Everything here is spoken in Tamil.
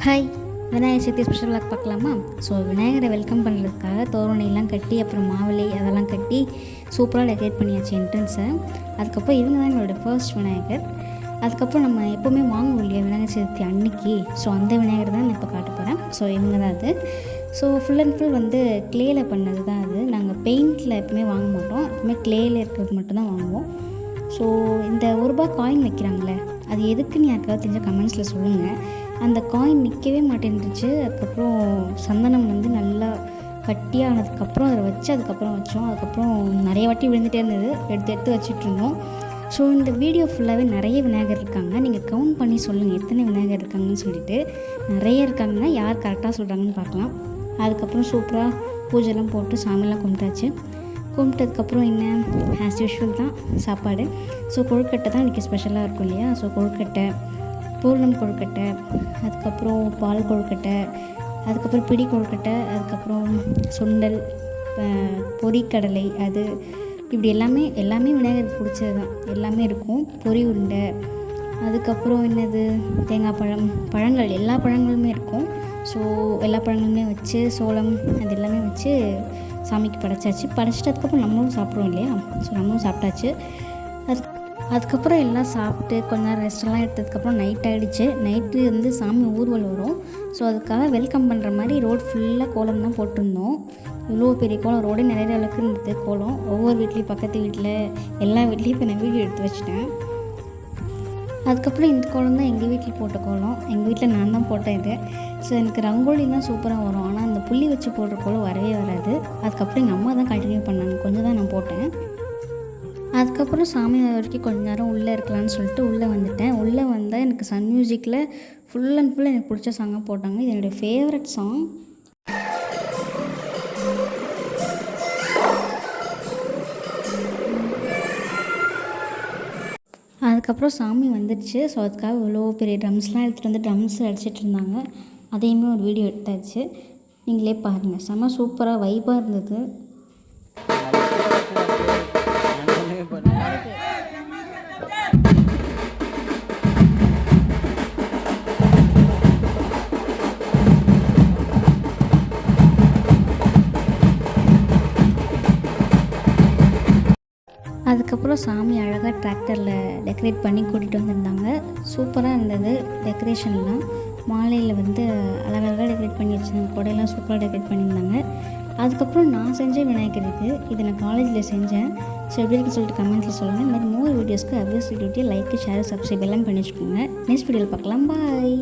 Hi, Vinayagar Chaturthi special vlog பார்க்கலாமா? ஸோ விநாயகரை வெல்கம் பண்ணுறதுக்காக தோரணையெல்லாம் கட்டி அப்புறம் மாவிலை அதெல்லாம் கட்டி சூப்பராக டெக்கரேட் பண்ணியாச்சு என்ட்ரன்ஸை. அதுக்கப்புறம் இவங்க தான் எங்களோட ஃபர்ஸ்ட் விநாயகர். அதுக்கப்புறம் நம்ம எப்போவுமே வாங்குவோம் இல்லையா விநாயகர் சதுர்த்தி அன்னைக்கு, ஸோ அந்த விநாயகர் தான் நான் இப்போ காட்ட போகிறேன். ஸோ இவங்க தான் அது. ஸோ ஃபுல் அண்ட் ஃபுல் வந்து க்ளேயில் பண்ணது தான் அது. நாங்கள் பெயிண்டில் எப்பவுமே வாங்க மாட்டோம், எப்பவுமே க்ளேயில் இருக்கிறது மட்டும்தான் வாங்குவோம். ஸோ இந்த ₹1 காயின் வைக்கிறாங்களே, அது எதுக்குன்னு யாருக்காவது தெரிஞ்ச கமெண்ட்ஸில் சொல்லுங்கள். அந்த காயின் நிற்கவே மாட்டேன்ருச்சு. அதுக்கப்புறம் சந்தனம் வந்து நல்லா கட்டியானதுக்கப்புறம் அதை வச்சு அதுக்கப்புறம் வச்சோம். அதுக்கப்புறம் நிறைய வாட்டி விழுந்துகிட்டே இருந்தது, எடுத்து வச்சுட்ருந்தோம். ஸோ இந்த வீடியோ ஃபுல்லாகவே நிறைய விநாயகர் இருக்காங்க. நீங்கள் கவுண்ட் பண்ணி சொல்லுங்கள் எத்தனை விநாயகர் இருக்காங்கன்னு சொல்லிட்டு. நிறைய இருக்காங்கன்னா யார் கரெக்டாக சொல்கிறாங்கன்னு பார்க்கலாம். அதுக்கப்புறம் சூப்பராக பூஜைலாம் போட்டு சாமிலாம் கும்பிட்டதுக்கப்புறம் என்ன, ஆஸ் யூஷுவல் தான் சாப்பாடு. ஸோ கொழுக்கட்டை தான் இன்றைக்கி ஸ்பெஷலாக இருக்கும் இல்லையா. ஸோ கொழுக்கட்டை, பூர்ணம் கொழுக்கட்டை, அதுக்கப்புறம் பால் கொழுக்கட்டை, அதுக்கப்புறம் பிடி கொழுக்கட்டை, அதுக்கப்புறம் சுண்டல், பொரிக்கடலை, அது இப்படி எல்லாமே விநாயகருக்கு பிடிச்சது தான். எல்லாமே இருக்கும். பொரி உருண்டை, அதுக்கப்புறம் என்னது தேங்காய் பழங்கள், எல்லா பழங்களுமே இருக்கும். ஸோ எல்லா பழங்களுமே வச்சு சோளம் அது எல்லாமே வச்சு சாமிக்கு படைச்சாச்சு. படைச்சிட்டு அதுக்கப்புறம் நம்மளும் சாப்பிட்றோம் இல்லையா. ஸோ நம்மளும் சாப்பிட்டாச்சு. அதுக்கப்புறம் எல்லாம் சாப்பிட்டு கொஞ்ச நேரம் ரெஸ்டெல்லாம் எடுத்ததுக்கப்புறம் நைட் ஆகிடுச்சு. நைட்டு வந்து சாமி ஊர்வலம் வரும். ஸோ அதுக்காக வெல்கம் பண்ணுற மாதிரி ரோடு ஃபுல்லாக கோலம் தான் போட்டிருந்தோம். இவ்வளோ பெரிய கோலம், ரோடே நிறைய அளவுக்கு இருந்தது கோலம். ஒவ்வொரு வீட்லேயும், பக்கத்து வீட்டில், எல்லா வீட்லேயும் இப்போ நான் வீடியோ எடுத்து வச்சுட்டேன். அதுக்கப்புறம் இந்த கோலம் தான் எங்கள் வீட்டில் போட்ட கோலம். எங்கள் வீட்டில் நான் தான் போட்டேன் இது. ஸோ எனக்கு ரங்கோலிலாம் சூப்பராக வரும், ஆனால் அந்த புள்ளி வச்சு போடுற கோலம் வரவே வராது. அதுக்கப்புறம் எங்கள் அம்மா தான் கண்டினியூ பண்ணாங்க, கொஞ்சம் தான் நான் போட்டேன். அதுக்கப்புறம் சாமி வரைக்கும் கொஞ்ச நேரம் உள்ளே இருக்கலான்னு சொல்லிட்டு உள்ளே வந்துட்டேன். உள்ளே வந்தால் எனக்கு சன் மியூசிக்கில் ஃபுல் அண்ட் ஃபுல் எனக்கு பிடிச்ச சாங்காக போட்டாங்க. இது என்னுடைய ஃபேவரட் சாங். அதுக்கப்புறம் சாமி வந்துடுச்சு. ஸோ அதுக்காக இவ்வளோ பெரிய ட்ரம்ஸ்லாம் எடுத்துகிட்டு வந்து ட்ரம்ஸ் அடிச்சிட்டு இருந்தாங்க. அதையுமே ஒரு வீடியோ எடுத்தாச்சு. நீங்களே பாருங்கள், செம்ம சூப்பராக வைப்பாக இருந்தது. அதுக்கப்புறம் சாமி அழகாக டிராக்டரில் டெக்கரேட் பண்ணி கூட்டிகிட்டு வந்திருந்தாங்க. சூப்பராக இருந்தது டெக்கரேஷன்லாம். மாலையில் வந்து அழகழகாக டெக்கரேட் பண்ணி வச்சுருந்தாங்க. கொடையெல்லாம் சூப்பராக டெக்கரேட் பண்ணியிருந்தாங்க. அதுக்கப்புறம் நான் செஞ்ச விநாயகர் இது நான் காலேஜில் செஞ்சேன். ஸோ எப்படி இருக்குன்னு சொல்லிட்டு கமெண்ட்ஸில் சொல்லுங்கள். இந்த மாதிரி மோர் வீடியோஸ்க்கு obvious video like, share, subscribe எல்லாம் பண்ணி வச்சுக்கோங்க. நெக்ஸ்ட் வீடியோவில் பார்க்கலாம். பாய்.